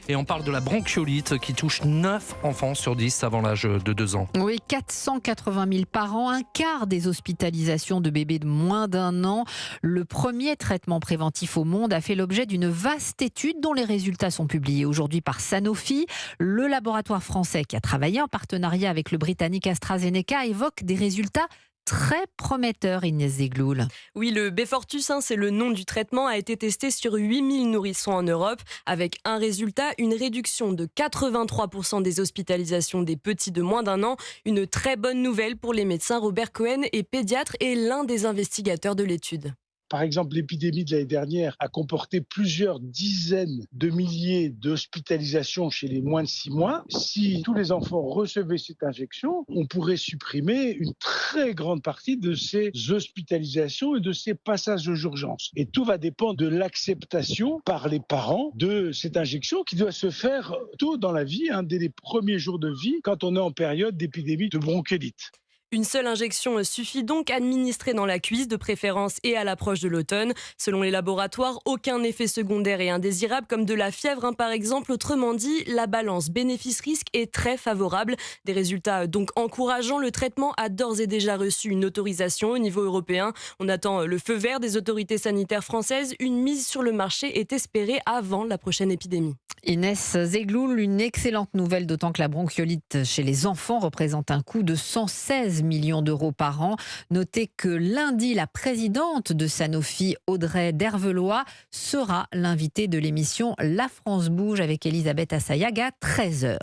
Et on parle de la bronchiolite qui touche 9 enfants sur 10 avant l'âge de 2 ans. Oui, 480 000 par an, un quart des hospitalisations de bébés de moins d'1 an. Le premier traitement préventif au monde a fait l'objet d'une vaste étude dont les résultats sont publiés aujourd'hui par Sanofi. Le laboratoire français qui a travaillé en partenariat avec le britannique AstraZeneca évoque des résultats très prometteurs, Inès Zegloul. Oui, le Beyfortus, c'est le nom du traitement, a été testé sur 8000 nourrissons en Europe, avec un résultat, une réduction de 83% des hospitalisations des petits de moins d'1 an. Une très bonne nouvelle pour les médecins. Robert Cohen est pédiatre et l'un des investigateurs de l'étude. Par exemple, l'épidémie de l'année dernière a comporté plusieurs dizaines de milliers d'hospitalisations chez les moins de 6 mois. Si tous les enfants recevaient cette injection, on pourrait supprimer une très grande partie de ces hospitalisations et de ces passages aux urgences. Et tout va dépendre de l'acceptation par les parents de cette injection qui doit se faire tôt dans la vie, dès les premiers jours de vie, quand on est en période d'épidémie de bronchiolite. Une seule injection suffit donc, administrée dans la cuisse de préférence et à l'approche de l'automne. Selon les laboratoires, aucun effet secondaire et indésirable comme de la fièvre par exemple. Autrement dit, la balance bénéfice-risque est très favorable. Des résultats donc encourageants. Le traitement a d'ores et déjà reçu une autorisation au niveau européen. On attend le feu vert des autorités sanitaires françaises. Une mise sur le marché est espérée avant la prochaine épidémie. Inès Zegloul, une excellente nouvelle, d'autant que la bronchiolite chez les enfants représente un coût de 116 millions d'euros par an. Notez que lundi, la présidente de Sanofi, Audrey Dervelois, sera l'invitée de l'émission La France bouge avec Elisabeth Assayaga, 13h.